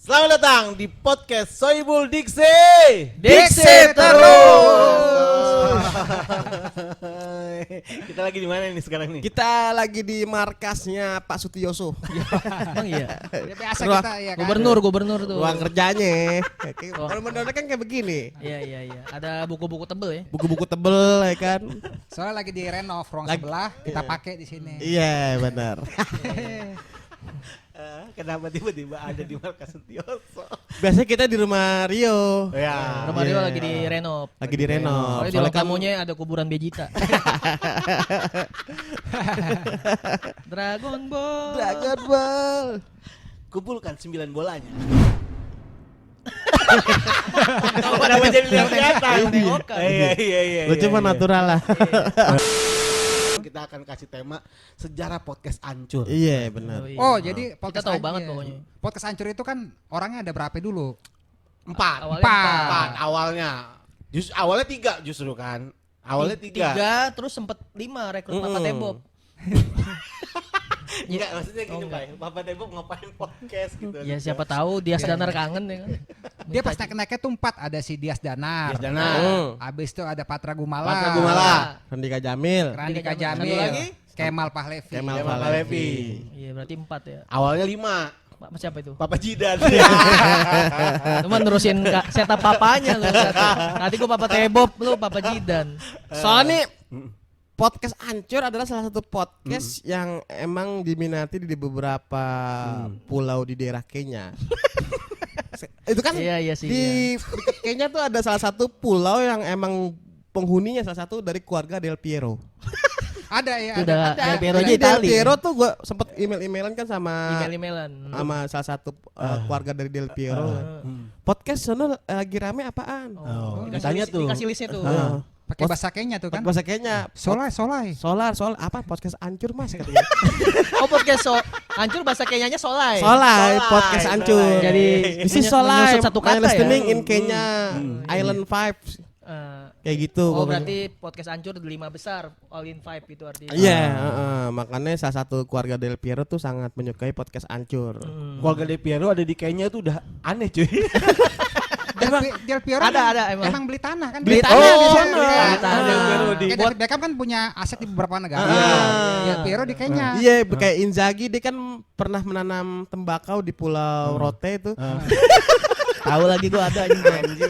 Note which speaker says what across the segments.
Speaker 1: Selamat datang di podcast Soibul Diksi.
Speaker 2: Diksi terus.
Speaker 1: Kita lagi di mana nih sekarang nih?
Speaker 2: Kita lagi di markasnya Pak Sutioso.
Speaker 3: Emang iya.
Speaker 4: Ya, biasa
Speaker 2: Ruang-
Speaker 4: kita ya kan.
Speaker 3: Gubernur tuh.
Speaker 2: Ruang kerjanya.
Speaker 3: Oh.
Speaker 2: Kalau mendadak kan kayak begini.
Speaker 3: Iya. Ada buku-buku tebel ya.
Speaker 2: Buku-buku tebel ya kan.
Speaker 4: Soalnya lagi di renov ruang
Speaker 2: Lagi-
Speaker 4: sebelah, kita pakai di sini.
Speaker 2: Iya benar.
Speaker 1: Kenapa tiba-tiba ada di markas Sutioso?
Speaker 2: Biasanya kita di rumah Rio.
Speaker 1: Ya.
Speaker 3: Rumah Rio
Speaker 2: Iya.
Speaker 3: lagi di renov.
Speaker 2: Lagi di renov.
Speaker 3: Soalnya di
Speaker 2: Soalnya
Speaker 3: ruang
Speaker 2: kan
Speaker 3: tamunya ada kuburan Vegeta. Dragon Ball.
Speaker 2: Dragon Ball.
Speaker 1: Kumpulkan 9 bolanya. Kenapa jadi kelihatan?
Speaker 3: Menengokkan.
Speaker 1: Iya.
Speaker 2: Lu cuma natural lah.
Speaker 1: Kita akan kasih tema sejarah podcast hancur.
Speaker 2: Iya benar.
Speaker 3: iya.
Speaker 4: Oh, jadi
Speaker 3: Kita tahu banget pokoknya.
Speaker 4: Podcast hancur itu kan orangnya ada berapa dulu?
Speaker 1: 4.
Speaker 3: Awalnya
Speaker 4: Empat.
Speaker 1: Awalnya. Awalnya 3 justru kan. Awalnya 3.
Speaker 3: 3 terus sempet 5 rekrut Papa Tebob.
Speaker 1: Enggak, maksudnya gini,
Speaker 3: Oh, enggak.
Speaker 1: Pak. Papa Tebob ngapain podcast gitu.
Speaker 3: Ya siapa tahu dia Danar kangen ya kan.
Speaker 4: Dia pas naik-naiknya tuh 4, ada si Dias Danar.
Speaker 1: Dias Danar.
Speaker 4: Habis itu ada Patra Gumala.
Speaker 1: Patra Gumala.
Speaker 2: Randika Jamil.
Speaker 4: Randika
Speaker 3: Satu
Speaker 4: Jamil.
Speaker 3: lagi?
Speaker 4: Kemal Pahlevi.
Speaker 2: Kemal
Speaker 1: Kemal
Speaker 2: Pahlevi.
Speaker 1: Pahlevi.
Speaker 3: Iya berarti 4 ya.
Speaker 1: Awalnya 5.
Speaker 3: Siapa itu?
Speaker 1: Papa Jidan.
Speaker 3: Cuma nerusin setup papanya lu. Tadi gua Papa Tebob, lu Papa Jidan.
Speaker 2: Soalnya podcast hancur adalah salah satu podcast yang emang diminati di beberapa pulau di daerah Kenya. Itu kan
Speaker 3: Iya sih.
Speaker 2: di dekat Kenya tuh ada salah satu pulau yang emang penghuninya salah satu dari keluarga Del Piero.
Speaker 4: Ada ya,
Speaker 3: Itu udah
Speaker 4: ada.
Speaker 3: Del Piero aja
Speaker 2: Jadi Del
Speaker 3: Itali.
Speaker 2: Piero tuh gua sempet email-emailan kan sama
Speaker 3: Email-emailan.
Speaker 2: salah satu keluarga dari Del Piero. Podcast sono lagi rame apaan?
Speaker 3: Oh,
Speaker 1: ditanya tuh.
Speaker 3: Dikasih listnya tuh.
Speaker 4: Pakai bahasa Kenya tuh kan.
Speaker 2: Bahasa Kenya.
Speaker 4: Solai.
Speaker 2: Solar apa podcast hancur Mas katanya.
Speaker 3: Oh podcast hancur bahasa Kenyanya Solai.
Speaker 2: Solai,
Speaker 1: Solai,
Speaker 2: podcast
Speaker 1: Solai.
Speaker 2: hancur.
Speaker 3: Jadi
Speaker 2: This is Solai,
Speaker 3: menyusut satu
Speaker 2: my
Speaker 3: kata ya.
Speaker 2: listening in Kenya, Island 5. Kayak gitu.
Speaker 3: Oh
Speaker 2: pokoknya.
Speaker 3: berarti podcast hancur 5 besar, all in 5 itu artinya.
Speaker 2: Iya, makanya salah satu keluarga Del Piero tuh sangat menyukai podcast hancur.
Speaker 1: Keluarga Del Piero ada di Kenya tuh udah aneh cuy.
Speaker 4: Del Piero
Speaker 3: Ada, emang.
Speaker 4: emang beli tanah kan.
Speaker 2: Beli
Speaker 4: Dia-
Speaker 2: tanah
Speaker 4: Oh,
Speaker 2: di sana.
Speaker 4: iya.
Speaker 3: Beli tanah.
Speaker 1: Del Piero di
Speaker 4: Kayak David Beckham kan punya aset di beberapa negara.
Speaker 2: Ah.
Speaker 4: Del Piero di Kenya.
Speaker 2: Iya, kayak Inzaghi dia kan pernah menanam tembakau di Pulau Rote itu.
Speaker 3: Tahu lagi gua ada anjing.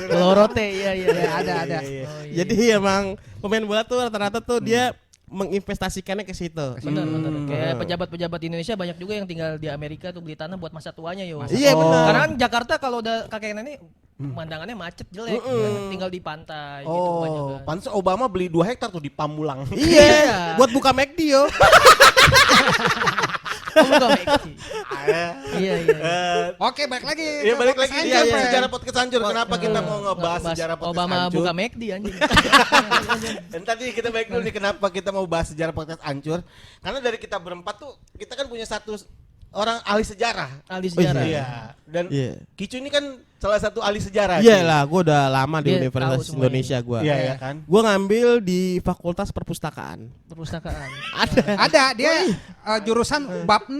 Speaker 3: Pulau Rote, iya.
Speaker 4: Ya, ada.
Speaker 3: Oh, iya.
Speaker 2: Jadi emang pemain bola tuh rata-rata tuh dia menginvestasikannya ke situ.
Speaker 3: Benar. Kayak pejabat-pejabat di Indonesia banyak juga yang tinggal di Amerika tuh beli tanah buat masa tuanya yo.
Speaker 2: Iya benar.
Speaker 3: Karena kan Jakarta kalau udah kakek nenek pemandangannya macet jelek, tinggal di pantai gitu banyak
Speaker 1: Oh,
Speaker 3: kan.
Speaker 1: pantes Obama beli 2 hektar tuh di Pamulang.
Speaker 2: Iya, buat buka McD yo.
Speaker 3: Oh, enggak Meki. Iya.
Speaker 4: Oke, balik lagi.
Speaker 1: Iya
Speaker 4: ke
Speaker 1: balik
Speaker 4: podcast
Speaker 1: lagi
Speaker 4: hancur,
Speaker 1: iya,
Speaker 4: Friend.
Speaker 1: sejarah podcast hancur. Kenapa kita mau ngebahas sejarah podcast
Speaker 3: Obama
Speaker 1: hancur?
Speaker 3: buka McD anjing.
Speaker 1: Dan tadi kita balik dulu nih kenapa kita mau bahas sejarah podcast hancur? Karena dari kita berempat tuh kita kan punya satu orang ahli sejarah.
Speaker 3: Ahli sejarah.
Speaker 1: Iya. Dan
Speaker 2: Iya.
Speaker 1: Kicu ini kan salah satu ahli sejarah.
Speaker 2: Iya lah, gue udah lama di
Speaker 3: Dia
Speaker 2: Universitas
Speaker 3: tahu semuanya.
Speaker 2: Indonesia gue.
Speaker 1: Iya ya kan.
Speaker 2: Gue ngambil di Fakultas Perpustakaan.
Speaker 3: Perpustakaan.
Speaker 4: Ada dia jurusan bab 6.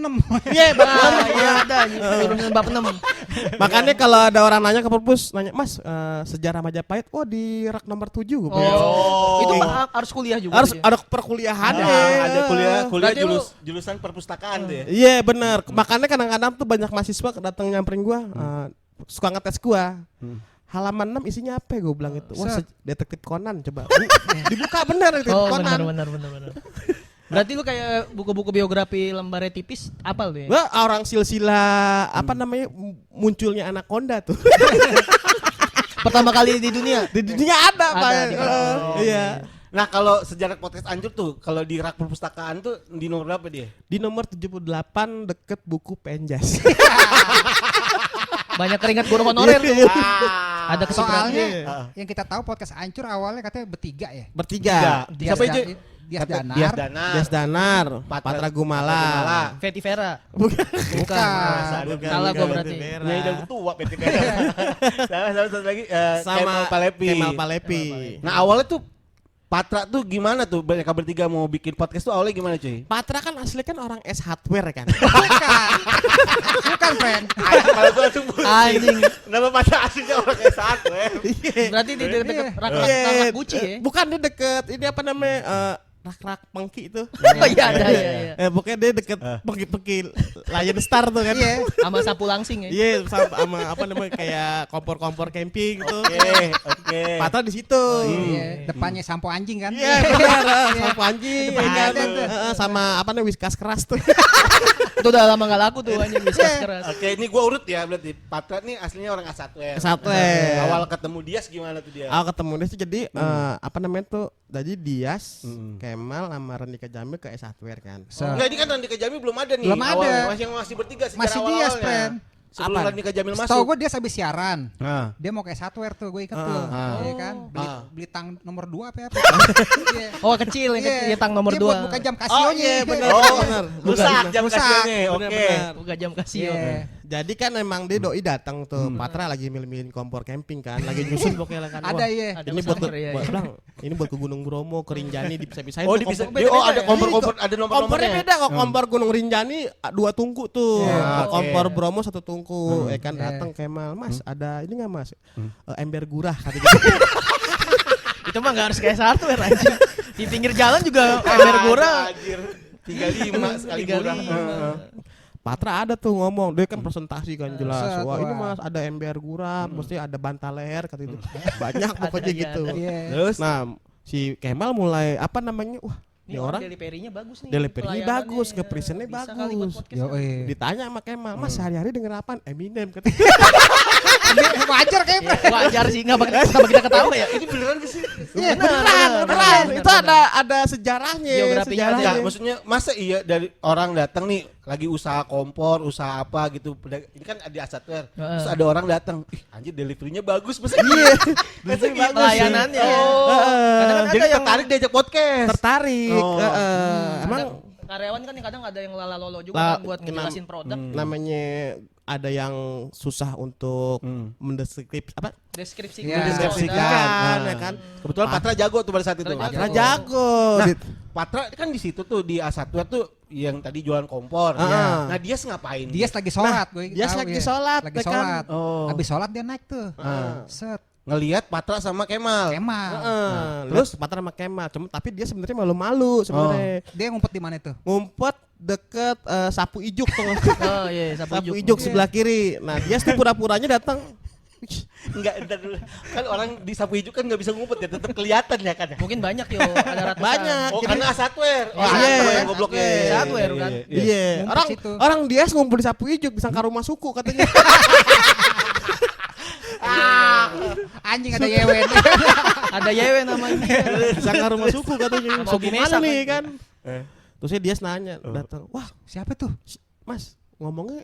Speaker 2: Iya,
Speaker 3: Iya ada jurusan bab 6.
Speaker 2: Makanya kalau ada orang nanya ke perpus, nanya Mas sejarah Majapahit, oh di rak nomor 7 gue.
Speaker 3: Oh. Itu harus kuliah juga.
Speaker 2: Harus
Speaker 3: dia.
Speaker 2: ada perkuliahan
Speaker 1: Ada kuliah
Speaker 3: Berarti lu-
Speaker 1: jurusan perpustakaan tuh ya.
Speaker 2: Iya benar. Makanya kadang-kadang tuh banyak mahasiswa datang nyamperin gue, suka ngetes gue. Halaman 6 isinya apa gue bilang itu. Wah, detektif Conan coba. Dibuka bener detektif
Speaker 3: Oh
Speaker 2: Conan.
Speaker 3: benar. Berarti lu kayak buku-buku biografi lembarnya tipis apal tuh ya?
Speaker 2: Wah, orang silsilah apa namanya munculnya anaconda tuh.
Speaker 3: Pertama kali di dunia.
Speaker 2: Di dunia ada, Pak.
Speaker 3: di mana?
Speaker 2: Iya.
Speaker 1: Nah kalau sejarah podcast hancur tuh kalau di rak perpustakaan tuh di nomor berapa dia?
Speaker 2: Di nomor 78 deket buku Penjas.
Speaker 3: Banyak keringat guru honorer tuh. Ada kesibukannya.
Speaker 4: Soalnya yang kita tahu podcast hancur awalnya katanya bertiga ya.
Speaker 2: Bertiga.
Speaker 1: Siapa itu?
Speaker 4: Dias Danar.
Speaker 1: Dias Danar.
Speaker 2: Des Danar, Patra Gumala.
Speaker 3: Fetty Vera.
Speaker 2: Bukan.
Speaker 3: Bukan. Salah gua berarti.
Speaker 1: Ya udah tua PT sama satu lagi
Speaker 2: Sama
Speaker 1: Kemal Pahlevi.
Speaker 2: Kemal Pahlevi.
Speaker 1: Nah awalnya tuh Patra tuh gimana tuh mereka bertiga mau bikin podcast tuh awalnya gimana cuy?
Speaker 2: Patra kan asli kan orang S hardware kan.
Speaker 4: Bukan, friend.
Speaker 1: Kalau gua langsung pusing.
Speaker 3: Anjing.
Speaker 1: Nama Patra aslinya orang S1 ya.
Speaker 3: Berarti di deket rak-rak
Speaker 2: Iya,
Speaker 3: Gucci ya.
Speaker 2: bukan dia deket ini apa namanya rak-rak pengki itu.
Speaker 3: Oh iya ada ya.
Speaker 2: Pokoknya dia deket pengki-pengki Lion Star tuh kan.
Speaker 4: Iya.
Speaker 3: Sama sapu langsing ya.
Speaker 2: Iya, sama apa namanya kayak kompor-kompor camping gitu.
Speaker 1: Oke.
Speaker 2: Patra di situ.
Speaker 4: Iya, depannya sampo anjing kan?
Speaker 2: Iya, benar. Sampo anjing
Speaker 4: Depan
Speaker 2: kan.
Speaker 4: ada tuh.
Speaker 2: Sama apa namanya whiskas keras tuh.
Speaker 3: Itu udah lama gak laku tuh anjing bisnis keras.
Speaker 1: Oke, ini gua urut ya berarti. Patra nih aslinya orang A1 ya.
Speaker 2: S1 ya.
Speaker 1: Awal ketemu Dias gimana tuh dia?
Speaker 2: Aku ketemu dia sih jadi apa namanya tuh jadi Dias, Kemal sama Rendika Jamil ke S hardware kan.
Speaker 1: Enggak, ini kan Randika Jamil belum ada nih.
Speaker 4: Belum ada.
Speaker 1: Awalnya. Masih bertiga secara
Speaker 4: Masih Dias,
Speaker 1: awal-awalnya.
Speaker 4: friend.
Speaker 1: Sebelum
Speaker 2: Apa?
Speaker 1: Randika Jamil masuk.
Speaker 4: Tahu gue dia habis siaran.
Speaker 1: Nah.
Speaker 4: Dia mau kayak hardware tuh, gue ikut tuh. Iya kan? Beli tang nomor 2 apa? Iya.
Speaker 3: Oh kecil yang kecil tang nomor
Speaker 4: Dia buat
Speaker 3: 2.
Speaker 4: buka jam Casio-nya.
Speaker 2: iya benar.
Speaker 1: Oh,
Speaker 2: benar.
Speaker 1: rusak jam
Speaker 4: rusak.
Speaker 1: kasionya. Oke.
Speaker 2: Benar.
Speaker 3: Buka jam Casio.
Speaker 4: Iya.
Speaker 2: Jadi kan emang dia doi datang tuh, Patra lagi milih-milihin kompor camping kan, lagi nyusun pokoknya kan.
Speaker 4: Ada
Speaker 2: Wah,
Speaker 4: iya.
Speaker 3: Ada
Speaker 2: ini buat
Speaker 3: Mustafa, iya,
Speaker 2: buat
Speaker 3: iya.
Speaker 2: Bang, ini buat ke Gunung Bromo, ke Rinjani dipisah-pisahin.
Speaker 1: Oh,
Speaker 2: tuh
Speaker 1: bisa.
Speaker 2: kompor.
Speaker 1: Oh, ada kompor-kompor, ada
Speaker 2: Kompornya
Speaker 1: nomor-nomornya.
Speaker 2: beda kok, kompor Gunung Rinjani 2 tungku tuh.
Speaker 1: Iya,
Speaker 2: Nah,
Speaker 1: oke.
Speaker 2: kompor Bromo 1 tungku. Kan datang Kemal, "Mas, ada ini enggak, Mas? Ember gurah," kata gitu.
Speaker 3: Itu mah gak harus kayak satu ya anjing. Di pinggir jalan juga ember gurah.
Speaker 1: Anjir. 35 sekali gurah.
Speaker 3: 35.
Speaker 2: Patra ada tuh ngomong, dia kan presentasi kan jelas.
Speaker 4: Set,
Speaker 2: Wah, ini
Speaker 4: wah.
Speaker 2: Mas ada ember gurah, mesti ada bantal leher kata itu. Banyak pokoknya
Speaker 3: Ada,
Speaker 2: gitu.
Speaker 3: ada.
Speaker 4: Iya.
Speaker 1: Terus
Speaker 2: Nah, si Kemal mulai apa namanya? Wah,
Speaker 3: Ini
Speaker 2: ini orang
Speaker 3: delivery-nya bagus nih.
Speaker 2: delivery-nya
Speaker 3: Pelayanannya.
Speaker 2: bagus, nge-present-nya
Speaker 3: Bisa
Speaker 2: bagus.
Speaker 3: kali buat podcast.
Speaker 4: Yo,
Speaker 2: ditanya sama Kemal, "Mas sehari-hari denger apaan?" Eminem kata.
Speaker 4: wajar kayak
Speaker 3: Wajar sih enggak kita ketawa ya.
Speaker 1: ini beneran gak sih?
Speaker 2: Beneran. Itu ada sejarahnya.
Speaker 3: Geografinya ada.
Speaker 1: Enggak, maksudnya masa iya dari orang datang nih lagi usaha kompor, usaha apa gitu. Ini kan di Asatware. Terus ada orang datang, "Ih, anjir deliverynya bagus." Masa
Speaker 2: Iya.
Speaker 1: masa gitu?
Speaker 3: Pelayanannya.
Speaker 1: Oh.
Speaker 3: Kadang kan
Speaker 1: Jadi
Speaker 3: ada yang
Speaker 1: tertarik diajak podcast.
Speaker 2: Tertarik.
Speaker 1: Oh.
Speaker 2: Emang
Speaker 3: karyawan kan yang kadang ada yang lalalolo juga
Speaker 2: Lah,
Speaker 3: kan buat ngejelasin produk.
Speaker 2: namanya ada yang susah untuk mendeskripsi apa?
Speaker 3: Deskripsi
Speaker 4: Iya.
Speaker 2: Mendeskripsikan
Speaker 1: Nah.
Speaker 2: ya kan.
Speaker 1: Kebetulan Patra jago tuh pada saat itu.
Speaker 3: Patra
Speaker 2: Patra jago.
Speaker 1: Nah,
Speaker 2: Dit.
Speaker 1: Patra kan di situ tuh di A1 tuh yang tadi jualan kompor.
Speaker 2: Ah.
Speaker 1: Nah, dia ngapain?
Speaker 4: dia lagi sholat, gue
Speaker 2: dia
Speaker 4: tahu,
Speaker 2: lagi
Speaker 4: iya.
Speaker 2: sholat,
Speaker 4: Lagi
Speaker 2: ya kan?
Speaker 4: sholat.
Speaker 1: Oh.
Speaker 4: Habis sholat dia naik tuh. Set.
Speaker 1: ngelihat Patra sama Kemal.
Speaker 4: Kemal.
Speaker 2: Terus Patra sama Kemal, cuma tapi dia sebenarnya malu-malu sebenarnya.
Speaker 4: Dia ngumpet di mana tuh?
Speaker 2: Ngumpet deket sapu ijuk tuh.
Speaker 3: Oh iya,
Speaker 2: Sapu ijuk sebelah kiri. Nah, dia tuh pura-puranya datang.
Speaker 1: Enggak, entar dulu. Kan orang di sapu hijau kan nggak bisa ngumpet ya, tetap kelihatan ya kan.
Speaker 3: Mungkin banyak yo, ada ratusan.
Speaker 2: Banyak.
Speaker 1: Oh,
Speaker 2: Jadi-
Speaker 1: karena A1ware. Oh,
Speaker 2: Iya,
Speaker 1: A1ware goblok ya.
Speaker 3: A1ware kan.
Speaker 2: Iya,
Speaker 4: Ngumpet situ.
Speaker 2: orang dia ngumpul di sapu ijuk disangka rumah suku katanya.
Speaker 4: Anjing ada yewen.
Speaker 3: Ada Yewe namanya.
Speaker 2: Disangka rumah suku katanya.
Speaker 3: Sama
Speaker 2: Suku
Speaker 3: Ogi
Speaker 2: mana
Speaker 3: Mesa
Speaker 2: nih
Speaker 3: kan.
Speaker 2: kan? Terusnya dia nanya, datang. Wah,
Speaker 4: Siapa tuh?
Speaker 2: Mas, ngomongnya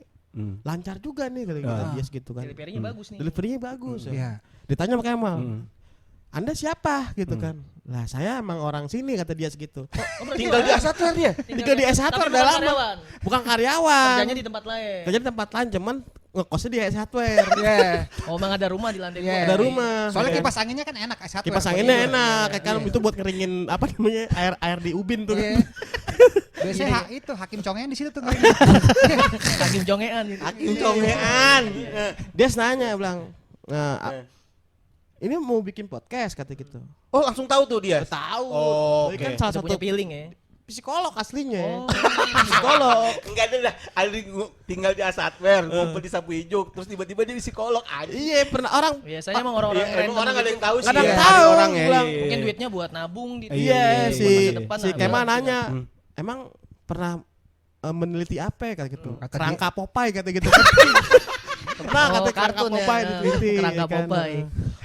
Speaker 2: lancar juga nih kata dia gitu kan.
Speaker 3: Delivery-nya bagus nih.
Speaker 2: Delivery-nya bagus. Ya.
Speaker 4: Iya.
Speaker 2: Ditanya sama Kemal. Anda siapa gitu kan? Lah saya emang orang sini kata dia segitu.
Speaker 1: Tinggal di A1ware dia.
Speaker 2: Tinggal di S1
Speaker 3: Tapi
Speaker 2: udah
Speaker 3: bukan
Speaker 2: lama.
Speaker 3: karyawan.
Speaker 2: Bukan karyawan.
Speaker 3: Kerjanya di tempat lain.
Speaker 2: Kerja di tempat lain cuman ngekosnya di S1ware.
Speaker 4: Iya.
Speaker 3: Oh, emang ada rumah di lantai
Speaker 4: Iya.
Speaker 3: dua.
Speaker 2: Ada rumah.
Speaker 4: Soalnya kipas anginnya kan enak S1.
Speaker 2: Kipas anginnya enak, kayak kan itu buat ngeringin apa namanya air di ubin tuh.
Speaker 4: Iya. Biasanya itu hakim congean di situ tuh.
Speaker 3: Hakim jongean gitu.
Speaker 1: Hakim congean.
Speaker 2: Dia nanya bilang, ini mau bikin podcast kata gitu.
Speaker 1: Oh, langsung tahu tuh dia.
Speaker 2: Tahu.
Speaker 1: Oh,
Speaker 2: Dia kan
Speaker 1: oke.
Speaker 2: salah
Speaker 3: Udah
Speaker 2: satu
Speaker 3: punya feeling ya.
Speaker 2: psikolog aslinya.
Speaker 3: Oh.
Speaker 2: Psikolog.
Speaker 1: Enggak ada dah. Tinggal di A1ware, ngumpul di sapu hijau, terus tiba-tiba dia psikolog aja.
Speaker 2: Iya, pernah orang
Speaker 3: Biasanya emang orang-orang
Speaker 1: Iya, emang
Speaker 3: random
Speaker 1: orang ada
Speaker 3: gitu.
Speaker 1: yang tahu sih.
Speaker 2: Kadang
Speaker 1: ya,
Speaker 2: tahu,
Speaker 1: ada orang ya.
Speaker 2: bilang,
Speaker 1: iya.
Speaker 3: Mungkin duitnya buat nabung di
Speaker 2: Iya,
Speaker 1: Iya,
Speaker 2: si
Speaker 3: masa depan
Speaker 2: si
Speaker 3: ada.
Speaker 2: Kemal nanya, emang pernah meneliti apa ya kata gitu.
Speaker 4: Kata
Speaker 2: Kerangka Popeye kata gitu. Pernah
Speaker 3: Oh,
Speaker 2: kata kerangka
Speaker 3: kartun ya.
Speaker 2: Popeye diteliti.
Speaker 3: Kerangka
Speaker 2: ya kan.
Speaker 3: Popeye.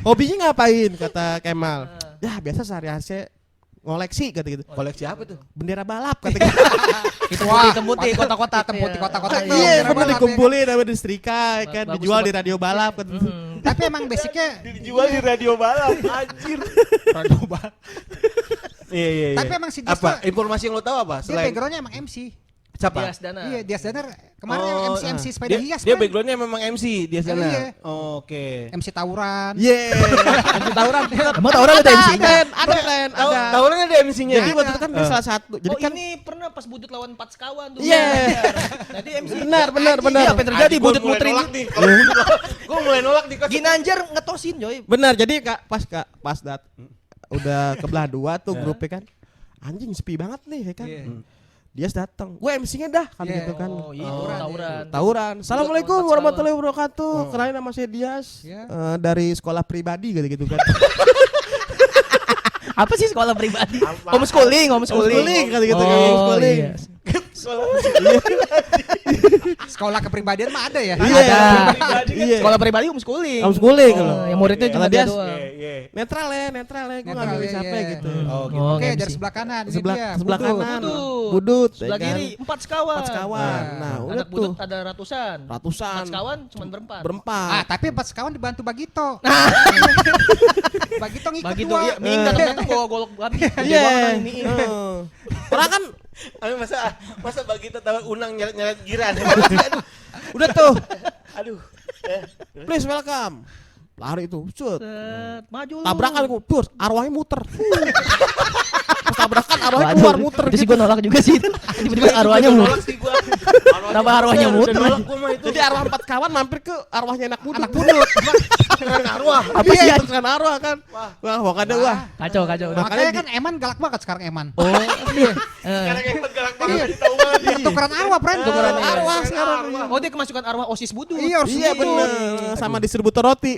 Speaker 2: Hobinya ngapain kata Kemal? Ya biasa sehari-hari ngoleksi kata gitu.
Speaker 1: Koleksi apa tuh?
Speaker 2: Bendera balap kata gitu.
Speaker 3: Itu
Speaker 4: Wah,
Speaker 3: putih kotak-kotak.
Speaker 4: hitam putih
Speaker 3: ya.
Speaker 4: kotak-kotak
Speaker 3: Ah,
Speaker 4: tuh.
Speaker 2: Iya,
Speaker 4: bendera
Speaker 2: pernah
Speaker 4: balap ya.
Speaker 2: dikumpulin sama disetrika kan,
Speaker 3: Bagus
Speaker 2: dijual
Speaker 3: tuh,
Speaker 2: di radio balap kan.
Speaker 4: Tapi emang basicnya
Speaker 1: Dijual di radio balap, anjir.
Speaker 4: radio balap.
Speaker 1: Iya.
Speaker 4: Tapi emang si Dias
Speaker 1: apa?
Speaker 4: tuh-
Speaker 1: Informasi yang lo tahu apa?
Speaker 4: Dia backgroundnya emang MC.
Speaker 1: Siapa?
Speaker 3: Dias Danar.
Speaker 4: Iya, Dias Danar kemarin yang MC sepeda
Speaker 1: dia,
Speaker 4: hias
Speaker 1: dia
Speaker 4: kan.
Speaker 1: backgroundnya memang MC dia sana.
Speaker 4: Iya.
Speaker 1: Oke.
Speaker 4: MC tawuran.
Speaker 2: Iya. MC tawuran.
Speaker 3: Emang tawuran ada MC-nya?
Speaker 2: Ada keren, ada.
Speaker 1: Tahunya ada MC-nya.
Speaker 2: Jadi waktu itu kan dia salah satu. Jadi
Speaker 3: Oh
Speaker 2: kan
Speaker 3: ini pernah pas Budut lawan Empat Sekawan dulu.
Speaker 2: Iya.
Speaker 3: Tadi MC.
Speaker 2: benar.
Speaker 3: Iya, apa yang terjadi? Budut muterin.
Speaker 1: Gue mulai nolak di
Speaker 3: Ginanjar ngetosin Joy.
Speaker 2: Benar, jadi pas udah kebelah dua tuh grupnya kan. Anjing sepi banget nih ya kan.
Speaker 4: Iya.
Speaker 2: Dia datang. Gue MC-nya dah kan
Speaker 4: Iya.
Speaker 2: gitu kan.
Speaker 3: Oh iya, tawuran.
Speaker 2: Tawuran. Assalamualaikum warahmatullahi wabarakatuh. Kenalin nama saya Dias.
Speaker 4: Iya.
Speaker 2: Dari sekolah pribadi gitu kan.
Speaker 3: Apa sih sekolah pribadi? Homeschooling.
Speaker 2: Homeschooling gitu kan.
Speaker 3: Oh,
Speaker 2: Homeschooling.
Speaker 3: iya.
Speaker 4: Sekolah kepribadian mah ada ya?
Speaker 2: Iya.
Speaker 3: Iya. Sekolah pribadi homeschooling.
Speaker 2: Homeschooling
Speaker 3: Oh,
Speaker 2: kalau.
Speaker 3: yang muridnya
Speaker 2: Kalau
Speaker 3: cuma
Speaker 2: dia
Speaker 3: dia doang.
Speaker 2: netral ya. Gue
Speaker 4: Netral,
Speaker 2: ngambil
Speaker 4: iya,
Speaker 2: siapa
Speaker 4: iya.
Speaker 2: gitu.
Speaker 1: Oh, gitu.
Speaker 3: Oh,
Speaker 4: Oke,
Speaker 3: MC.
Speaker 4: dari sebelah kanan ini
Speaker 2: Sebelah
Speaker 4: dia.
Speaker 2: sebelah
Speaker 4: Budut.
Speaker 2: kanan.
Speaker 3: Budut.
Speaker 2: Budut.
Speaker 3: Sebelah
Speaker 2: ya kan.
Speaker 3: kiri Empat Sekawan.
Speaker 2: Empat sekawan. Nah, udah
Speaker 3: Anak Budut
Speaker 2: tuh.
Speaker 3: ada ratusan.
Speaker 2: Ratusan.
Speaker 3: Empat Sekawan cuma berempat.
Speaker 2: Berempat.
Speaker 4: Tapi pas kawan dibantu Bagito. Bagito ngikut
Speaker 3: Bagi
Speaker 4: dua.
Speaker 3: tuh iya, minggat ternyata gua golok babi. Gede
Speaker 2: Iya.
Speaker 3: banget ini.
Speaker 2: Orang kan
Speaker 1: Aduh, masa Bagito tahu Unang nyeret giran.
Speaker 2: udah tuh.
Speaker 1: Aduh.
Speaker 2: Please welcome. Lari itu, cut.
Speaker 3: Set, maju lu.
Speaker 2: Tabrakan gue, terus arwahnya muter. Pas tabrakan arwahnya keluar muter
Speaker 3: Itu sih
Speaker 2: gitu.
Speaker 3: gua nolak juga sih. Tiba-tiba arwahnya muter.
Speaker 1: Nolak sih gua.
Speaker 3: Kenapa arwahnya muter?
Speaker 1: Nolak gua mah itu.
Speaker 2: Jadi arwah empat kawan mampir ke arwahnya anak budut.
Speaker 1: Keren arwah.
Speaker 2: Apa sih ya? Kan arwah kan. Wah, pokoknya wah.
Speaker 3: Kacau.
Speaker 4: Makanya kan Eman galak banget sekarang Eman.
Speaker 3: Oh.
Speaker 1: Sekarang yang galak banget tahu banget dia.
Speaker 4: Tukeran arwah, Pren.
Speaker 3: Tukeran
Speaker 2: arwah sekarang.
Speaker 3: Oh, dia kemasukan arwah OSIS Budut.
Speaker 4: Iya, harus
Speaker 2: Iya
Speaker 4: gitu.
Speaker 2: bener. Sama distributor roti.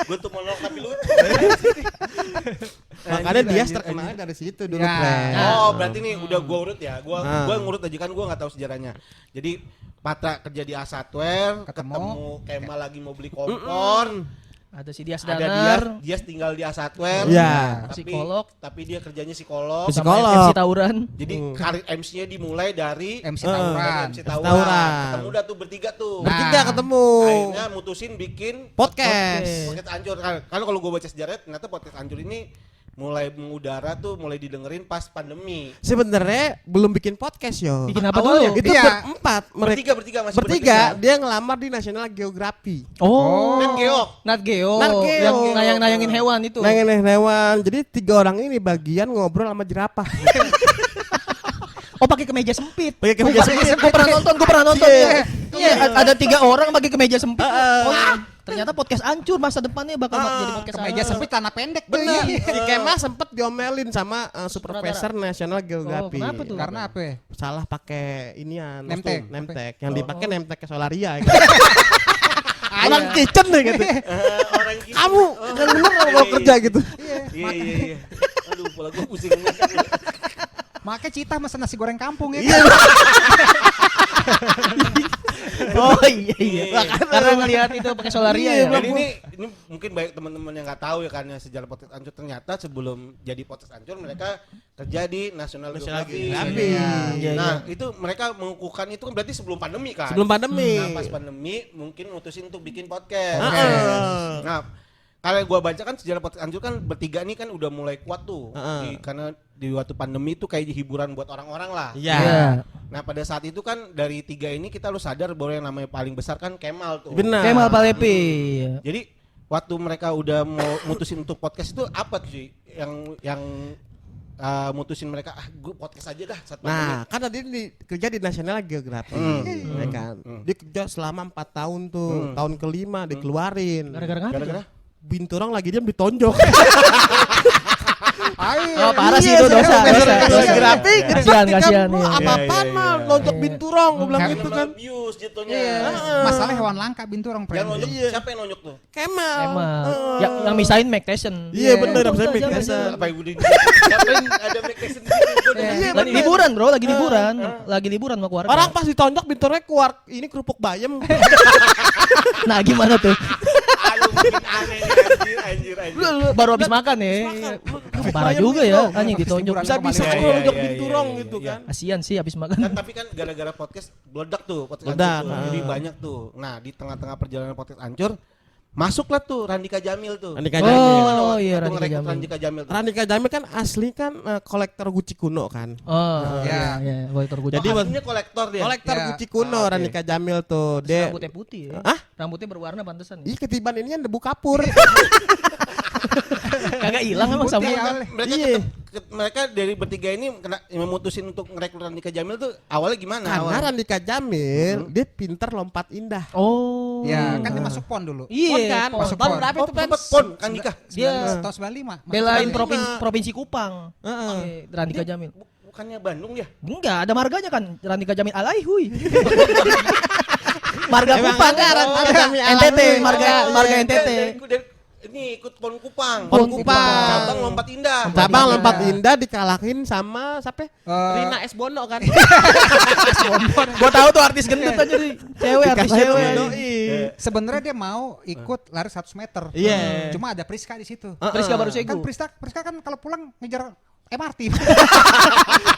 Speaker 1: Gua tuh mau nolak tapi lucu.
Speaker 2: Makanya dia terkenal dari situ dulu.
Speaker 4: Ya.
Speaker 2: Pren.
Speaker 1: Oh, berarti nih udah gua urut ya. Gua
Speaker 2: Nah.
Speaker 1: ngurut aja kan gua enggak tahu sejarahnya. Jadi Patra kerja di Asatware,
Speaker 4: Ketemu.
Speaker 1: ketemu Kemal lagi mau beli kompor.
Speaker 3: Ada si Dias
Speaker 1: Ada
Speaker 3: Danar.
Speaker 1: dia tinggal di Asatware.
Speaker 2: Iya.
Speaker 1: Tapi,
Speaker 3: Psikolog.
Speaker 1: tapi dia kerjanya psikolog.
Speaker 2: Psikolog.
Speaker 3: Sama MC Tawuran.
Speaker 1: Jadi karir MC-nya dimulai dari
Speaker 4: MC tawuran.
Speaker 1: MC
Speaker 2: Tawuran.
Speaker 1: Tawuran. Ketemu dah tuh bertiga tuh.
Speaker 2: Bertiga
Speaker 4: Nah.
Speaker 2: ketemu.
Speaker 1: Akhirnya mutusin bikin
Speaker 2: Podcast.
Speaker 1: podcast Ancur. Kalau gue baca sejarah ternyata podcast Ancur ini mulai mengudara tuh mulai didengerin pas pandemi.
Speaker 2: Sebenarnya belum bikin podcast yo.
Speaker 3: Bikin apa
Speaker 1: Awalnya.
Speaker 3: dulu?
Speaker 2: Itu
Speaker 4: Iya.
Speaker 2: berempat.
Speaker 1: Bertiga masih
Speaker 2: Bertiga dia ngelamar di National Geography.
Speaker 3: Oh.
Speaker 1: Nat Geo.
Speaker 3: Nat Geo.
Speaker 2: Nat Geo.
Speaker 3: Yang nayangin hewan itu.
Speaker 2: Nangin hewan. Jadi 3 orang ini bagian ngobrol sama jerapah.
Speaker 3: Oh, pakai kemeja sempit.
Speaker 2: Pakai kemeja sempit.
Speaker 3: Gue pernah nonton.
Speaker 2: Iya.
Speaker 3: Iya, ada 3 orang pakai kemeja sempit. Oh, ternyata podcast hancur masa depannya bakal jadi podcast
Speaker 4: Kemeja sempit celana pendek.
Speaker 2: Bener.
Speaker 4: Iya.
Speaker 2: Si Kemal sempet diomelin sama supervisor National Geography.
Speaker 3: kenapa tuh?
Speaker 4: Karena apa ya?
Speaker 2: Salah pakai inian.
Speaker 4: Nemtek.
Speaker 2: Nemtek. Yang dipakai nemteknya Solaria. Gitu. Orang kitchen deh gitu.
Speaker 1: Orang gitu.
Speaker 2: Kamu yang bener kalau kerja gitu.
Speaker 1: Iya. Aduh, kepala gue pusing.
Speaker 4: Makanya Cita mesen nasi goreng kampung ya.
Speaker 2: Iya.
Speaker 3: Oh iya. Karena ngelihat itu pakai Solaria
Speaker 2: Iya,
Speaker 3: ya.
Speaker 1: Dan ini mungkin banyak teman-teman yang nggak tahu ya kan ya sejarah podcast Ancur, ternyata sebelum jadi podcast Ancur mereka kerja di National Geography.
Speaker 2: Geography.
Speaker 1: Nah, itu mereka mengukuhkan itu kan berarti sebelum pandemi kan.
Speaker 2: Sebelum pandemi.
Speaker 1: Nah, pas pandemi mungkin mutusin untuk bikin podcast.
Speaker 2: Heeh.
Speaker 1: Nah, kalau gua baca kan sejarah podcast Ancur kan bertiga nih kan udah mulai kuat tuh. Karena di waktu pandemi itu kayak hiburan buat orang-orang lah.
Speaker 2: Iya.
Speaker 1: Nah, pada saat itu kan dari 3 ini kita harus sadar bahwa yang namanya paling besar kan Kemal tuh.
Speaker 2: Benar.
Speaker 3: Kemal Palevi.
Speaker 1: Jadi waktu mereka udah mau mutusin untuk podcast itu apa sih yang mutusin mereka gue podcast aja dah saat pandemi.
Speaker 2: Nah, kan tadi kerja di National Geography, ya kan. Dia kerja selama 4 tahun tuh. Tahun kelima dikeluarin.
Speaker 3: Gara-gara ngapa?
Speaker 1: Gara-gara
Speaker 2: Binturong lagi diam ditonjok.
Speaker 3: Oh, parah sih itu dosa.
Speaker 2: Geography
Speaker 3: Kasihan, kasihan.
Speaker 2: Kamu
Speaker 3: Iya.
Speaker 2: apa-apaan mah nonjok Binturong, gue bilang gitu kan.
Speaker 1: abuse jatuhnya.
Speaker 4: Masalah hewan langka binturong,
Speaker 1: Yang
Speaker 4: Pren.
Speaker 1: nonjok
Speaker 2: Iya.
Speaker 1: siapa yang nonjok tuh?
Speaker 2: Kemal.
Speaker 3: Emang. Yang misahin Mike Tyson.
Speaker 2: Iya bener,
Speaker 3: Jangan,
Speaker 2: saya Mike
Speaker 3: jangan,
Speaker 2: Tyson.
Speaker 3: jangan.
Speaker 1: Apa ibu di siapa yang ada Mike Tyson di situ? Gua udah-
Speaker 2: Iya,
Speaker 3: Lagi
Speaker 2: bener.
Speaker 3: liburan bro, lagi liburan. Lagi liburan sama keluarga.
Speaker 2: Orang pas ditonjok Binturongnya keluar ini kerupuk bayam.
Speaker 3: Nah gimana tuh?
Speaker 1: Aduh, makin aneh nih, anjir.
Speaker 3: Baru habis makan ya. Parah juga ya, anjing ditonjok.
Speaker 2: Bisa-bisa
Speaker 1: Iya,
Speaker 2: kalau
Speaker 1: iya,
Speaker 2: nonjok
Speaker 1: iya,
Speaker 2: Binturong
Speaker 1: iya,
Speaker 2: gitu
Speaker 1: iya.
Speaker 2: kan.
Speaker 3: Kasian sih habis makan.
Speaker 1: Dan tapi kan gara-gara podcast meledak tuh podcast
Speaker 2: Meledak,
Speaker 1: Ancur tuh. Jadi banyak tuh. Nah, di tengah-tengah perjalanan podcast Ancur Masuklah tuh Randika Jamil tuh.
Speaker 2: Randika Jamil.
Speaker 3: Oh iya,
Speaker 1: Waktu
Speaker 3: Randika
Speaker 1: ngerekrut
Speaker 3: Jamil.
Speaker 1: Randika Jamil tuh.
Speaker 2: Randika Jamil kan asli kan kolektor Gucci kuno kan.
Speaker 3: Oh
Speaker 4: Ya.
Speaker 3: iya, kolektor Gucci.
Speaker 2: Jadi
Speaker 1: Aslinya kolektor dia.
Speaker 2: kolektor
Speaker 4: Ya.
Speaker 2: Gucci kuno
Speaker 1: Oke.
Speaker 2: Randika Jamil tuh.
Speaker 3: Terus
Speaker 2: Dia
Speaker 3: rambutnya putih ya.
Speaker 2: Hah?
Speaker 3: Rambutnya berwarna pantesan.
Speaker 2: Ih ketiban ini kan debu kapur.
Speaker 3: Kagak hilang emang
Speaker 4: Putih
Speaker 3: sama.
Speaker 4: awalnya.
Speaker 1: Mereka
Speaker 2: Iya.
Speaker 1: mereka dari bertiga ini memutusin untuk ngerekrut Randika Jamil tuh awalnya gimana?
Speaker 2: Karena
Speaker 1: awalnya?
Speaker 2: Randika Jamil dia pinter lompat indah.
Speaker 3: Oh.
Speaker 4: Ya, kan dia masuk PON dulu.
Speaker 3: Iya,
Speaker 2: Pon kan?
Speaker 3: Pon.
Speaker 4: Masuk
Speaker 2: Tahun
Speaker 4: pon.
Speaker 2: berapa
Speaker 1: Oh,
Speaker 2: itu kan?
Speaker 1: sempat pon Kang Dika.
Speaker 3: Dia
Speaker 4: Tahun 95.
Speaker 3: belain
Speaker 2: 95.
Speaker 3: provinsi Kupang.
Speaker 2: Heeh.
Speaker 3: Randika Jamil.
Speaker 1: Bukannya Bandung ya?
Speaker 3: Enggak, ada marganya kan. Randika Jamil Alaihui. Marga
Speaker 2: Emang
Speaker 3: Kupang
Speaker 2: ada
Speaker 3: kan.
Speaker 2: Randika Jamil
Speaker 3: NTT,
Speaker 2: Alaihui.
Speaker 3: marga
Speaker 1: Dia-
Speaker 3: NTT.
Speaker 1: ini ikut PON Kupang.
Speaker 2: Pon Kupang.
Speaker 1: Cabang lompat indah.
Speaker 2: Cabang
Speaker 4: Iya.
Speaker 2: lompat indah dikalahin sama siapa?
Speaker 4: Eh,
Speaker 2: Rina S Bono kan.
Speaker 3: Gua tahu tuh artis gendut aja nih. Cewek, artis
Speaker 2: Dikalahin
Speaker 3: cewek.
Speaker 2: sama Doi.
Speaker 4: Sebenarnya dia mau ikut lari 100 meter.
Speaker 2: Iya.
Speaker 4: Cuma ada Priska di situ.
Speaker 3: Priska baru
Speaker 4: Kan
Speaker 3: segu.
Speaker 4: Priska kan kalau pulang ngejar MRT.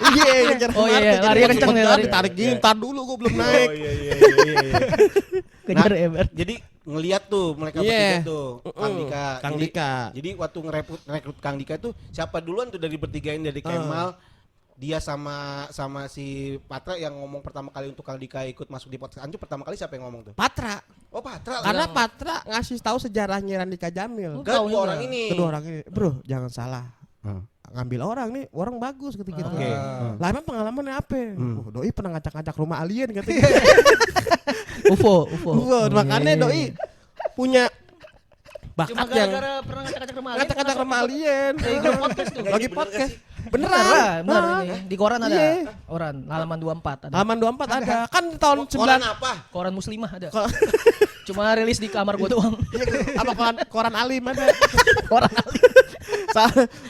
Speaker 2: Iya, ngejar
Speaker 3: Oh, iya,
Speaker 2: MRT.
Speaker 3: iya.
Speaker 2: Jadi
Speaker 3: Larinya
Speaker 2: pas
Speaker 3: kenceng
Speaker 2: cepet
Speaker 3: nih,
Speaker 2: banget,
Speaker 3: lari.
Speaker 2: ditarik gini, ntar dulu gua belum naik.
Speaker 1: Oh, iya.
Speaker 3: Kejar
Speaker 1: Nah,
Speaker 3: Eber.
Speaker 1: Jadi ngelihat tuh mereka
Speaker 2: Iya.
Speaker 1: bertiga tuh Kang Dika.
Speaker 2: Kang
Speaker 1: Jadi-
Speaker 2: Dika.
Speaker 1: Jadi waktu ngerekrut Kang Dika tuh siapa duluan tuh dari bertiga ini dari Kemal, dia sama si Patra yang ngomong pertama kali untuk Kang Dika ikut masuk di podcast Anju pertama kali siapa yang ngomong tuh?
Speaker 2: Patra.
Speaker 1: Oh Patra.
Speaker 2: Karena Patra ngasih tahu sejarahnya Randika Jamil.
Speaker 1: Enggak
Speaker 3: tahu
Speaker 1: dua
Speaker 3: juga.
Speaker 1: orang ini.
Speaker 2: Kedua orang ini, bro, jangan salah. Ngambil orang nih, orang bagus ketika gitu.
Speaker 1: Oke.
Speaker 2: Lah emang pengalamannya apa? Doi pernah ngacak-ngacak rumah alien katanya.
Speaker 3: UFO.
Speaker 2: Wah, makanya Doi punya
Speaker 3: Cuma
Speaker 2: bakat yang
Speaker 3: gara-gara pernah ngacak-ngacak rumah alien.
Speaker 2: ngacak-ngacak rumah alien.
Speaker 3: Di grup podcast tuh.
Speaker 2: Lagi
Speaker 1: Bener
Speaker 2: podcast.
Speaker 1: gak
Speaker 2: Beneran.
Speaker 3: Bener
Speaker 2: Nah,
Speaker 3: ini. Di koran ada.
Speaker 2: Iya.
Speaker 3: Koran halaman 24 ada.
Speaker 2: Halaman 24 ada. Kan tahun
Speaker 1: Koran
Speaker 2: 9
Speaker 1: apa?
Speaker 3: Koran muslimah ada.
Speaker 2: Ko-
Speaker 3: Cuma rilis di kamar gua doang.
Speaker 2: apa koran alim ada.
Speaker 3: Koran alien.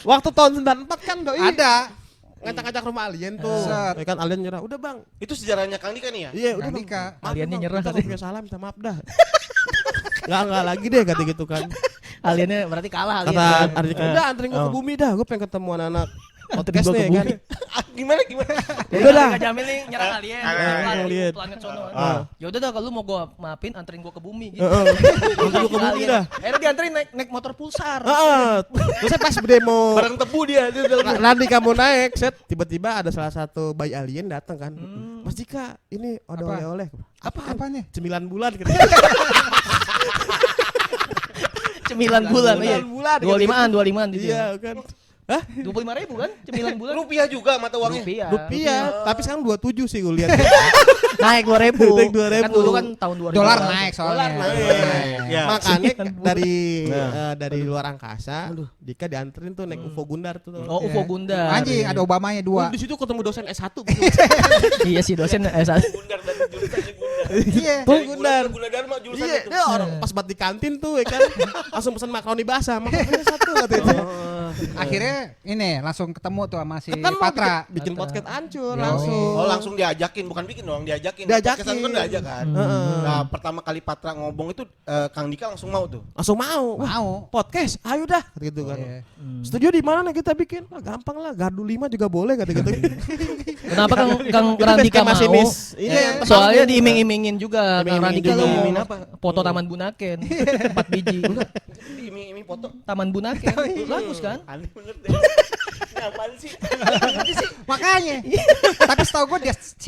Speaker 2: Waktu tahun 94 kan Doi
Speaker 4: Ada.
Speaker 2: ngacak-ngacak rumah alien tuh.
Speaker 4: Set.
Speaker 2: Ya kan alien nyerah. Udah, Bang.
Speaker 1: Itu sejarahnya Kang Dika nih ya?
Speaker 2: Iya, udah
Speaker 4: Kang
Speaker 2: Bang.
Speaker 4: Dika.
Speaker 2: Maaf,
Speaker 3: Aliennya
Speaker 2: Bang,
Speaker 3: nyerah
Speaker 2: kita
Speaker 3: katanya.
Speaker 2: punya salah, minta maaf dah. Enggak lagi deh kata gitu kan.
Speaker 3: Aliennya berarti kalah alien.
Speaker 2: Kata Ardika, udah anterin gua ke bumi dah, gua pengen ketemu anak-anak podcast
Speaker 3: gua ke
Speaker 2: nih
Speaker 3: bumi.
Speaker 2: kan.
Speaker 1: Gimana?
Speaker 3: Jadi
Speaker 2: Udah dah.
Speaker 3: Kang Jamil nih nyerang alien.
Speaker 2: alien.
Speaker 3: Planet sono.
Speaker 2: Ah.
Speaker 3: Ya udah dah kalau lu mau gua maafin anterin gua ke bumi gitu.
Speaker 2: Heeh. Anterin gua ke bumi
Speaker 3: Alien.
Speaker 2: dah.
Speaker 3: Akhirnya dianterin naik motor pulsar.
Speaker 2: Heeh. Terus saya pas demo
Speaker 1: Bareng tebu dia.
Speaker 2: Nanti kamu naik, set tiba-tiba ada salah satu bayi alien datang kan. Mas Dika, ini ada
Speaker 4: Apa?
Speaker 2: oleh-oleh.
Speaker 4: Apanya?
Speaker 2: 9 bulan gitu.
Speaker 3: 9 bulan iya.
Speaker 2: 9 bulan.
Speaker 3: 25-an di
Speaker 2: Iya kan. Hah?
Speaker 3: 25.000 kan? 9 bulan.
Speaker 1: Rupiah juga mata uangnya.
Speaker 2: Rupiah, tapi sekarang 27 sih gue lihat.
Speaker 3: Naik 2.000.
Speaker 2: Naik 2.000.
Speaker 3: Kan dulu kan tahun 2000.
Speaker 4: Dolar naik soalnya.
Speaker 1: Ya.
Speaker 2: Makanya
Speaker 3: 9 bulan.
Speaker 2: dari luar angkasa, Dika dianterin tuh naik UFO Gundar tuh.
Speaker 3: Oh, UFO Gundar.
Speaker 4: Anjing, ada Obamanya 2.
Speaker 2: Di situ ketemu dosen S1.
Speaker 3: Iya sih dosen
Speaker 1: Gundar dan jurusannya Gundar.
Speaker 4: Iya.
Speaker 2: Tuh
Speaker 1: Dari
Speaker 2: Gundar.
Speaker 1: Gunadarma jurusan
Speaker 2: Iya,
Speaker 1: itu.
Speaker 2: dia orang pas banget di kantin tuh ya kan. Langsung pesan makaroni basah, makaroni satu katanya.
Speaker 4: Akhirnya ini langsung ketemu tuh sama si
Speaker 2: Ketemu
Speaker 4: Patra.
Speaker 2: bikin podcast hancur
Speaker 3: Yo.
Speaker 2: langsung.
Speaker 1: Oh langsung diajakin, bukan bikin dong, diajakin.
Speaker 2: Diajakin.
Speaker 1: Podcastan kan diajak kan. Nah pertama kali Patra ngomong itu Kang Dika langsung mau tuh.
Speaker 2: Langsung mau. Wah,
Speaker 4: Mau.
Speaker 2: podcast, ayo dah gitu kan.
Speaker 4: Iya.
Speaker 2: Studio di mana nih kita bikin? Wah, gampang lah, gardu 5 juga boleh kata-kata.
Speaker 3: Kenapa Kang
Speaker 2: Itu
Speaker 3: Randika
Speaker 2: base camp
Speaker 3: mau?
Speaker 2: masinis. Ini yang
Speaker 3: Soalnya
Speaker 2: tenang.
Speaker 3: diiming-imingin juga Kang
Speaker 2: Iming-imingin
Speaker 3: Randika
Speaker 2: juga.
Speaker 3: tuh.
Speaker 1: Iming-imingin apa?
Speaker 3: Foto Taman Bunaken 4 biji.
Speaker 1: Ini foto.
Speaker 3: Taman Bunaken. Bagus kan?
Speaker 1: Aneh bener deh. Ini apaan sih?
Speaker 4: Makanya. Tapi setahu gue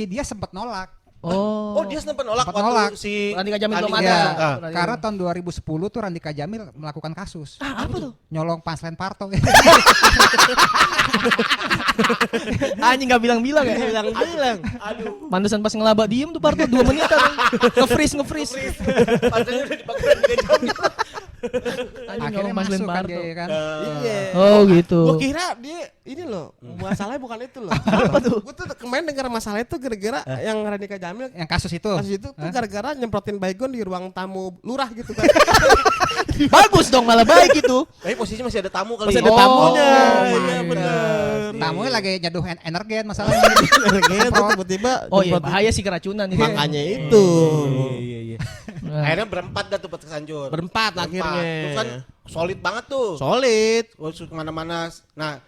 Speaker 4: dia sempat nolak.
Speaker 3: Oh.
Speaker 1: Oh dia sempat nolak
Speaker 4: Sempat
Speaker 1: waktu
Speaker 4: nolak.
Speaker 1: si
Speaker 3: Randika Jamil belum
Speaker 1: Randika.
Speaker 3: ada.
Speaker 4: Iya.
Speaker 1: Ah.
Speaker 4: Karena tahun 2010 tuh Randika Jamil melakukan kasus.
Speaker 3: Apa tuh?
Speaker 4: Nyolong punchline Parto.
Speaker 3: Anjing enggak bilang-bilang ya.
Speaker 2: bilang.
Speaker 1: Aduh.
Speaker 3: Pantesan pas ngelaba diem tuh Parto 2 menitan. Nge-freeze.
Speaker 1: Padahal udah dipakai Randika Jamil.
Speaker 3: Anjing
Speaker 4: Akhirnya
Speaker 3: nyolong Mas
Speaker 4: masuk kan
Speaker 3: Parto.
Speaker 4: dia kan.
Speaker 2: Iya.
Speaker 3: Oh gitu.
Speaker 2: Gua kira dia ini loh, masalahnya bukan itu loh. Apa tuh? Gua tuh kemarin dengar masalah itu gara-gara yang Randika Jamil
Speaker 4: Yang kasus itu.
Speaker 2: kasus itu tuh gara-gara nyemprotin baygon di ruang tamu lurah gitu kan.
Speaker 3: Bagus dong malah baik itu.
Speaker 1: Tapi posisinya masih ada tamu kali.
Speaker 2: Masih
Speaker 1: ya?
Speaker 2: ada
Speaker 3: Oh,
Speaker 2: tamunya.
Speaker 4: iya,
Speaker 2: Iya benar.
Speaker 4: Tamunya lagi nyeduh energen masalahnya.
Speaker 2: Gitu tiba-tiba
Speaker 3: Oh iya
Speaker 2: nyemprotin.
Speaker 3: bahaya sih keracunan ini.
Speaker 2: Makanya itu.
Speaker 1: Iya.
Speaker 3: Nah.
Speaker 1: Akhirnya berempat dah tuh podcast hancur.
Speaker 2: Berempat akhirnya.
Speaker 1: Terus kan solid banget tuh.
Speaker 2: Solid.
Speaker 1: Terus kemana-mana. Nah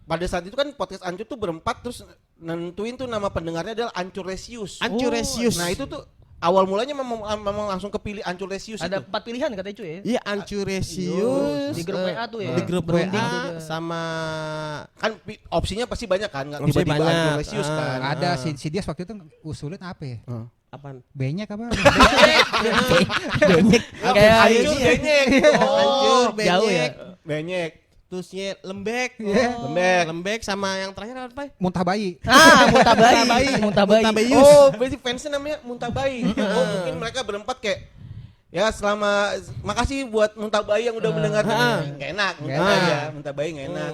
Speaker 1: pada saat itu kan podcast Ancur tuh berempat terus nentuin tuh nama pendengarnya adalah Ancuresius.
Speaker 2: Ancuresius.
Speaker 1: Nah itu tuh awal mulanya memang langsung kepilih Ancur Lesius
Speaker 3: Ada
Speaker 1: itu.
Speaker 3: 4 pilihan katanya cuy ya.
Speaker 2: Iya, Ancuresius
Speaker 3: Di grup WA tuh ya.
Speaker 2: Di grup
Speaker 3: Berunding tuh
Speaker 2: WA
Speaker 3: dia.
Speaker 2: sama
Speaker 1: Kan opsinya pasti banyak kan, nggak
Speaker 2: Opsi
Speaker 1: tiba-tiba
Speaker 2: banyak.
Speaker 1: Ancur Lesius kan.
Speaker 4: Ada si Dias waktu itu usulin apa ya?
Speaker 2: apaan?
Speaker 4: Benyek apa?
Speaker 3: Benyek. Kayak
Speaker 1: Ancur
Speaker 3: ini ya.
Speaker 1: Benyek.
Speaker 2: Hancur,
Speaker 3: jauh ya.
Speaker 2: benyek,
Speaker 1: Benyek.
Speaker 2: terusnya lembek, lembek sama yang terakhir apa?
Speaker 4: Muntah bayi.
Speaker 3: Muntah bayi.
Speaker 2: Muntabayus.
Speaker 1: Oh, berarti fansnya namanya Muntabai. Oh, mungkin mereka berempat kayak ya makasih buat Muntabai yang udah mendengarkan. Nggak enak, Muntabai nggak enak.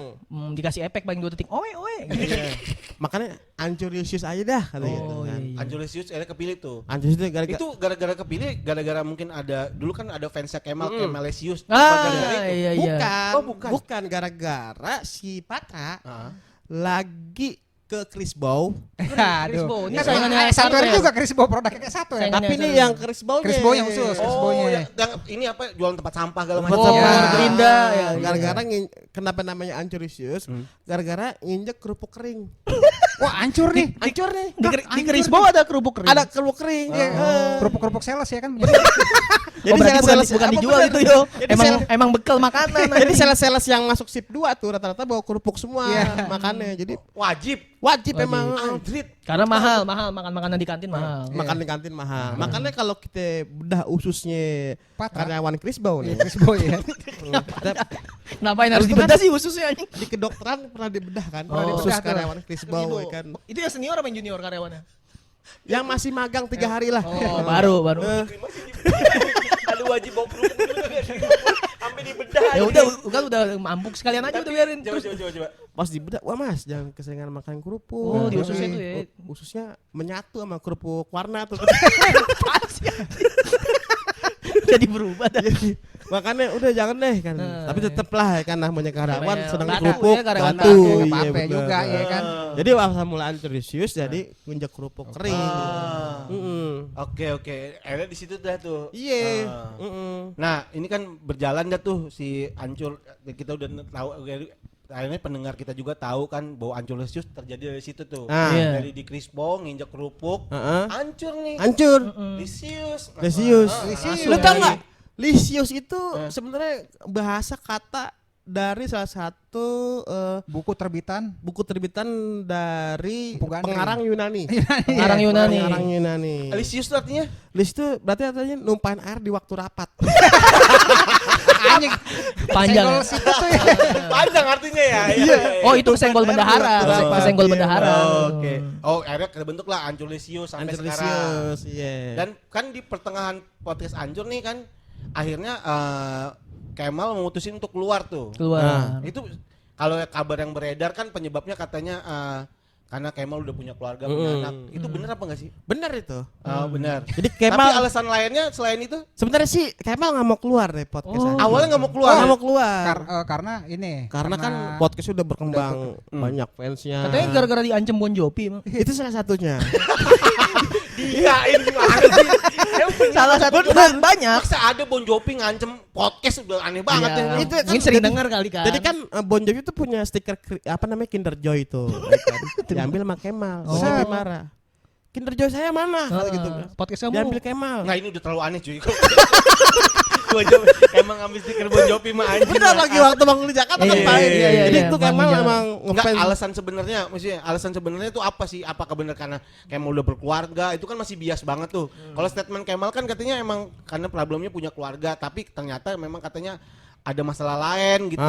Speaker 3: Dikasih efek paling 2 detik. Oe.
Speaker 2: Makanya Ancuresius aja dah kata gitu kan.
Speaker 3: iya.
Speaker 1: Ancur Lesius akhirnya kepilih tuh.
Speaker 2: Ancuresius itu gara-gara
Speaker 1: Itu gara-gara kepilih, gara-gara mungkin ada dulu kan ada fansnya Kemal Lesius.
Speaker 3: Iya.
Speaker 2: bukan,
Speaker 1: Oh, bukan.
Speaker 2: bukan gara-gara si Patra
Speaker 1: Ah.
Speaker 2: lagi ke Crisbow.
Speaker 3: Crisbo. Ini
Speaker 4: Kan
Speaker 3: saingannya
Speaker 4: satu
Speaker 3: Satu ya?
Speaker 4: juga Crisbo produknya kayak satu ya.
Speaker 3: Saingan-
Speaker 2: Tapi ini yang Crisbow
Speaker 4: Crisbow yang khusus.
Speaker 1: Oh,
Speaker 4: Crisbow-nya.
Speaker 1: yang ini apa jualan tempat sampah segala
Speaker 2: Tempat
Speaker 1: macam.
Speaker 2: sampah.
Speaker 3: Oh, Gerinda ya.
Speaker 2: Gara-gara kenapa namanya Ancuresius? Gara-gara nginjek kerupuk kering.
Speaker 4: Wah, hancur nih.
Speaker 2: Hancur nih.
Speaker 3: Di Crisbo ada kerupuk kering.
Speaker 2: Ada kerupuk kering.
Speaker 4: Kerupuk-kerupuk sales ya kan.
Speaker 3: Oh, berarti bukan dijual itu yo.
Speaker 2: Jadi
Speaker 3: Emang bekal makanan.
Speaker 2: Jadi sales-sales yang masuk SIP 2 tuh rata-rata bawa kerupuk semua makannya. Jadi wajib emang
Speaker 1: Anjrit.
Speaker 3: Karena mahal makan makanan di kantin mahal.
Speaker 2: makan di kantin mahal. Makanya kalau kita bedah ususnya
Speaker 4: Patra.
Speaker 2: karyawan Crisbow nih.
Speaker 4: Crisbo ya.
Speaker 3: Ngapain harus
Speaker 2: Itu kan-
Speaker 3: dibedah sih ususnya anjing?
Speaker 2: Di kedokteran pernah dibedah kan?
Speaker 3: Oh.
Speaker 2: Usus
Speaker 4: Dibedah tuh.
Speaker 2: karyawan Crisbow ya kan.
Speaker 3: Itu yang senior apa yang junior karyawannya?
Speaker 2: Yang masih magang 3 hari lah.
Speaker 3: Oh, baru.
Speaker 1: Ada wajib bawa kerupuk dulu sampai dibedah.
Speaker 3: Ya udah mampuk sekalian aja udah biarin.
Speaker 1: Coba.
Speaker 2: Pas dibedah, wah mas jangan keseringan makan kerupuk.
Speaker 3: Oh, di ususnya tuh ya.
Speaker 2: Ususnya menyatu sama kerupuk warna tuh.
Speaker 3: Jadi berubah dah.
Speaker 2: Makanya udah jangan deh kan. Tapi tetep lah ya kan namanya karyawan
Speaker 3: Namanya
Speaker 2: sedang
Speaker 3: batu
Speaker 2: kerupuk
Speaker 3: ya, karyawan
Speaker 2: batu.
Speaker 4: batu,
Speaker 2: Iya,
Speaker 4: apa-apa
Speaker 2: bener.
Speaker 4: juga, ya kan.
Speaker 2: Jadi awal mula Ancuresius jadi nginjek kerupuk kering.
Speaker 1: Oke. Akhirnya di situ dah tuh.
Speaker 2: Iya.
Speaker 1: Nah, ini kan berjalan dah tuh si Ancur, kita udah tahu akhirnya pendengar kita juga tahu kan bahwa Ancur Lesius terjadi dari situ tuh.
Speaker 2: Ah.
Speaker 3: Iya.
Speaker 1: Dari di Crisbo nginjek kerupuk, hancur nih.
Speaker 2: Hancur.
Speaker 1: Lesius.
Speaker 2: Lesius.
Speaker 1: Langsung
Speaker 2: Lu tau
Speaker 1: dari-
Speaker 2: nggak? Lisius itu sebenarnya bahasa kata dari salah satu
Speaker 4: Buku terbitan.
Speaker 2: buku terbitan dari
Speaker 4: Empu Gandri.
Speaker 2: pengarang Yunani.
Speaker 3: Orang Yunani.
Speaker 2: Pengarang Yunani.
Speaker 1: Lesius tuh artinya?
Speaker 2: Lis itu berarti artinya numpahin air di waktu rapat.
Speaker 4: Anjing.
Speaker 3: Panjang.
Speaker 4: Senggol situ tuh ya.
Speaker 1: Panjang artinya ya. Iya.
Speaker 3: Oh, itu kesenggol bendahara.
Speaker 2: Berapa?
Speaker 3: Kesenggol
Speaker 2: Iya.
Speaker 3: bendahara.
Speaker 1: Oke. Oh, akhirnya kebentuk lah Ancur Lesius sampai sekarang.
Speaker 2: Ancuresius, iya.
Speaker 1: Dan kan di pertengahan podcast Ancur nih kan akhirnya Kemal memutusin untuk keluar tuh.
Speaker 3: Keluar.
Speaker 1: Itu kalau kabar yang beredar kan penyebabnya katanya karena Kemal udah punya keluarga, punya anak. Itu bener apa enggak sih?
Speaker 2: Bener itu.
Speaker 1: Benar.
Speaker 2: Jadi
Speaker 1: Tapi
Speaker 2: Kemal
Speaker 1: alasan lainnya selain itu
Speaker 2: sebenarnya sih Kemal nggak mau keluar dari podcast.
Speaker 3: Oh.
Speaker 1: awalnya nggak mau keluar.
Speaker 2: Nggak mau keluar.
Speaker 4: Karena ini.
Speaker 2: Karena kan podcast udah berkembang banyak fansnya.
Speaker 3: Katanya gara-gara diancam Bon Jovi emang.
Speaker 2: itu salah satunya.
Speaker 1: Iyain gimana sih?
Speaker 3: Salah satu banyak.
Speaker 1: Masa ada Bon Jovi ngancem podcast udah aneh banget
Speaker 3: Iya.
Speaker 1: ya.
Speaker 2: Itu kan
Speaker 3: Mungkin sering
Speaker 2: jadi-
Speaker 3: dengar kali kan.
Speaker 2: Jadi kan Bon Jovi itu punya stiker apa namanya Kinder Joy itu. Ya kan? Diambil sama Kemal.
Speaker 3: Oh.
Speaker 2: Saya marah. Kinder Joy saya mana? Kata gitu.
Speaker 3: Podcast kamu.
Speaker 2: Diambil Kemal.
Speaker 1: Nah ini udah terlalu aneh cuy. Bon Jovi emang ngambil stiker Bon Jovi mah anjing.
Speaker 2: Benar lagi waktu bangun di Jakarta kan
Speaker 1: Iya,
Speaker 2: main.
Speaker 1: iya, iya,
Speaker 2: Jadi
Speaker 3: iya.
Speaker 2: itu Kemal
Speaker 3: Bang,
Speaker 2: emang
Speaker 1: Enggak,
Speaker 2: ngefans.
Speaker 1: alasan sebenarnya itu apa sih? Apakah benar karena Kemal udah berkeluarga? Itu kan masih bias banget tuh. Kalau statement Kemal kan katanya emang karena problemnya punya keluarga, tapi ternyata memang katanya ada masalah lain gitu.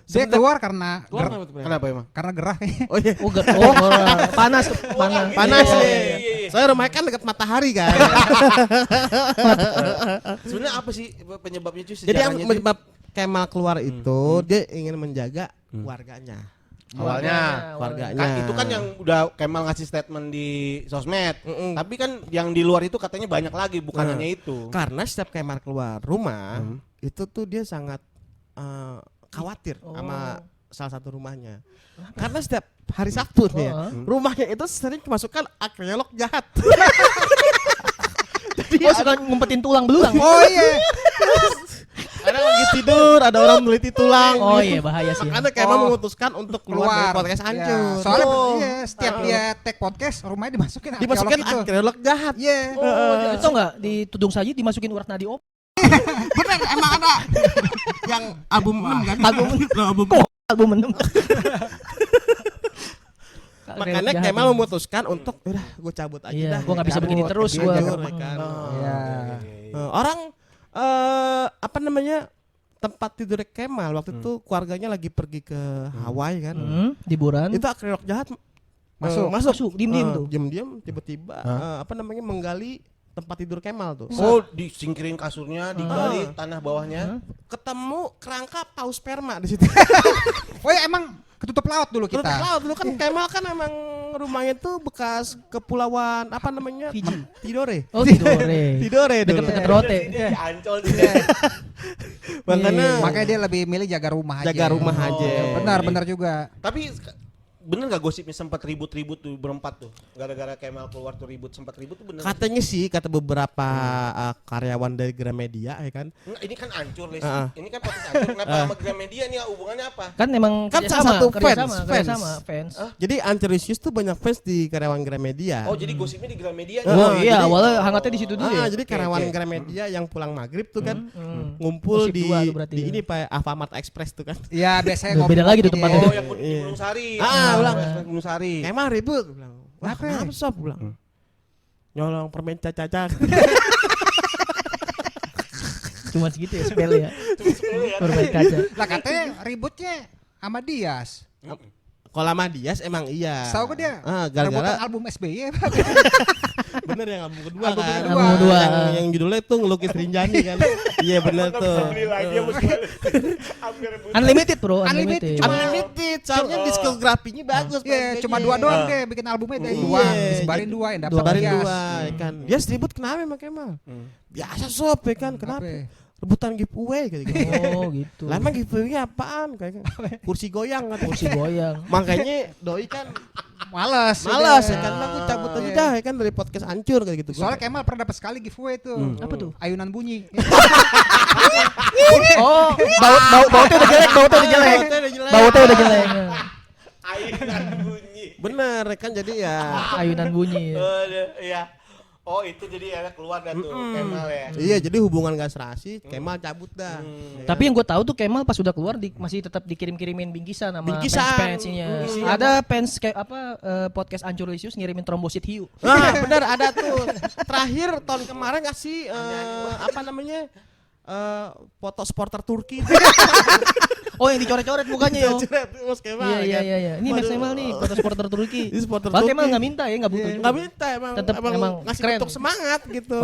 Speaker 4: Dia keluar karena
Speaker 1: Kenapa emang?
Speaker 4: karena gerah kayaknya.
Speaker 2: Oh iya.
Speaker 3: Panas.
Speaker 2: Panas
Speaker 1: Iya,
Speaker 2: nih.
Speaker 1: iya, iya.
Speaker 2: Saya rumahnya kan dekat matahari kan.
Speaker 1: Sebenarnya apa sih penyebabnya cuy?
Speaker 2: Jadi yang
Speaker 1: Sejarahnya, cuy?
Speaker 2: menyebab Kemal keluar itu dia ingin menjaga keluarganya.
Speaker 1: Awalnya.
Speaker 2: Keluarganya.
Speaker 1: Kan itu kan yang udah Kemal ngasih statement di sosmed. Tapi kan yang di luar itu katanya banyak lagi, bukan hanya itu.
Speaker 2: Karena setiap Kemal keluar rumah itu tuh dia sangat khawatir sama salah satu rumahnya. Karena setiap hari Sabtu nih ya, rumahnya itu sering kemasukan arkeolog jahat.
Speaker 3: Oh, suka ngumpetin tulang belulang.
Speaker 4: Oh iya.
Speaker 1: Karena
Speaker 2: kadang lagi tidur ada orang meneliti tulang.
Speaker 3: Oh iya bahaya sih.
Speaker 2: Makanya Kemal memutuskan untuk keluar dari podcast
Speaker 4: Ya,
Speaker 2: hancur.
Speaker 4: soalnya
Speaker 2: Tuh.
Speaker 4: iya, setiap dia take podcast rumahnya dimasukin
Speaker 2: dimasukin
Speaker 4: arkeolog gitu.
Speaker 2: arkeolog jahat.
Speaker 4: Iya.
Speaker 3: Oh, itu enggak di Tudung Saji dimasukin urat nadi op.
Speaker 2: Bener emang ada yang album 6 kan?
Speaker 3: Album 6.
Speaker 2: Makanya Kemal memutuskan untuk udah gue cabut aja
Speaker 3: Iya,
Speaker 2: dah.
Speaker 3: gua nggak bisa begini
Speaker 2: Cabut,
Speaker 3: terus,
Speaker 2: pergi
Speaker 3: gua.
Speaker 2: aja rumah kan.
Speaker 4: Iya.
Speaker 2: Orang apa namanya tempat tidur Kemal waktu itu keluarganya lagi pergi ke Hawaii kan.
Speaker 3: Liburan.
Speaker 2: Itu arkeolog jahat
Speaker 3: Masuk, diem-diem tuh.
Speaker 2: Diem-diem tiba-tiba apa namanya menggali tempat tidur Kemal tuh.
Speaker 1: Oh, disingkirin kasurnya, digali tanah bawahnya.
Speaker 2: Ketemu kerangka paus sperma di situ.
Speaker 4: Oh ya emang ketutup laut dulu
Speaker 2: Terus
Speaker 4: kita.
Speaker 2: laut dulu kan Kemal kan emang rumahnya tuh bekas kepulauan apa namanya?
Speaker 3: Fiji.
Speaker 2: Tidore.
Speaker 3: Oh, Tidore.
Speaker 2: Tidore dulu.
Speaker 3: Deket-deket Rote.
Speaker 1: Di Ancol sih.
Speaker 2: Makanya
Speaker 4: Makanya dia lebih milih jaga rumah aja.
Speaker 2: jaga rumah aja.
Speaker 4: Benar juga.
Speaker 1: Tapi bener gak gosipnya sempat ribut-ribut tuh berempat tuh gara-gara Kemal keluar tuh sempat ribut tuh bener?
Speaker 2: Katanya sih kata beberapa karyawan dari Gramedia ya kan.
Speaker 1: Enggak, ini kan hancur Les. Ini kan podcast hancur. Kenapa sama Gramedia nih hubungannya apa?
Speaker 3: Kan emang
Speaker 2: Kan
Speaker 3: kerjasama,
Speaker 2: salah satu
Speaker 3: kerjasama,
Speaker 2: fans.
Speaker 3: fans.
Speaker 2: Jadi Ancelisius tuh banyak fans di karyawan Gramedia.
Speaker 1: Oh, jadi gosipnya di Gramedia.
Speaker 3: Oh
Speaker 2: jadi-
Speaker 3: iya, awalnya hangatnya di situ dulu ya.
Speaker 2: Jadi karyawan
Speaker 1: oke.
Speaker 2: Gramedia yang pulang maghrib tuh kan ngumpul
Speaker 3: Gosip
Speaker 2: di,
Speaker 3: dua tuh berarti
Speaker 2: di
Speaker 3: ya.
Speaker 2: ini Pak Alfamart Express tuh kan.
Speaker 4: Ya biasanya
Speaker 3: Beda lagi tuh tempatnya.
Speaker 1: Oh, yang di Gunung Sari.
Speaker 2: ulang.
Speaker 1: Gunung Sari.
Speaker 2: Kemal ribut gua bilang. Wah,
Speaker 4: Kenapa?
Speaker 2: kenapa sob gua bilang. Nyolong permen caca-caca.
Speaker 3: Cuma segitu ya spell ya.
Speaker 1: ya.
Speaker 3: Perbaik kaca.
Speaker 4: Lah katanya ributnya sama Dias.
Speaker 2: Kalau sama Dias emang iya.
Speaker 4: Tahu gak dia?
Speaker 2: Gara-gara
Speaker 4: Rebutan album SBY.
Speaker 2: bener yang album kedua
Speaker 4: Album
Speaker 2: kan.
Speaker 4: kedua.
Speaker 3: Album kedua.
Speaker 2: Yang judulnya tuh ngelukis Rinjani kan. Iya bener tuh.
Speaker 3: Unlimited bro,
Speaker 4: Unlimited,
Speaker 3: unlimited.
Speaker 4: cuma-
Speaker 2: Unlimited, soalnya diskografinya bagus.
Speaker 4: Iya,
Speaker 2: harganya.
Speaker 4: cuma dua doang deh bikin albumnya dari dua,
Speaker 2: Iya,
Speaker 4: disebarin dua yang dapat
Speaker 2: Sebarin
Speaker 4: Dias.
Speaker 2: dua ya kan. Dia ribut kenapa emang Kemal? Biasa sob ya kan. Kenapa? Rebutan giveaway gitu.
Speaker 3: Oh gitu.
Speaker 2: Lah emang giveaway apaan? Kayak kursi goyang kan.
Speaker 3: Kursi goyang.
Speaker 2: Makanya doi kan
Speaker 4: Malas
Speaker 2: ya kan. Aku cabut aja dah ya kan dari podcast hancur kayak gitu.
Speaker 4: Soalnya Kemal pernah dapat sekali giveaway tuh.
Speaker 3: Apa tuh?
Speaker 4: Ayunan bunyi.
Speaker 3: Oh, bautnya udah jelek, bautnya udah jelek. Bautnya udah jelek.
Speaker 1: Ayunan bunyi.
Speaker 2: Bener kan jadi ya.
Speaker 3: Ayunan bunyi.
Speaker 1: Iya. Oh, itu jadi ya keluar dah tuh Kemal ya.
Speaker 2: Iya jadi hubungan gak serasi Kemal cabut dah.
Speaker 3: Tapi yang gue tahu tuh Kemal pas udah keluar masih tetap dikirim-kirimin bingkisan sama
Speaker 2: Bingkisan.
Speaker 3: fans-fansnya. Ada fans kayak apa podcast Anculisius ngirimin trombosit hiu.
Speaker 2: Nah bener ada tuh. Terakhir tahun kemarin ngasih apa namanya foto supporter Turki.
Speaker 3: Oh yang dicoret-coret mukanya yo.
Speaker 2: Mas Kemal
Speaker 3: Iya
Speaker 2: kan.
Speaker 3: iya. Ini Mas Kemal nih foto supporter Turki.
Speaker 2: Ini supporter
Speaker 3: Padahal
Speaker 2: Turki.
Speaker 3: Kemal nggak minta ya, nggak butuh juga.
Speaker 2: Nggak minta emang
Speaker 3: Tetep emang
Speaker 2: ngasih
Speaker 3: keren.
Speaker 2: bentuk semangat gitu.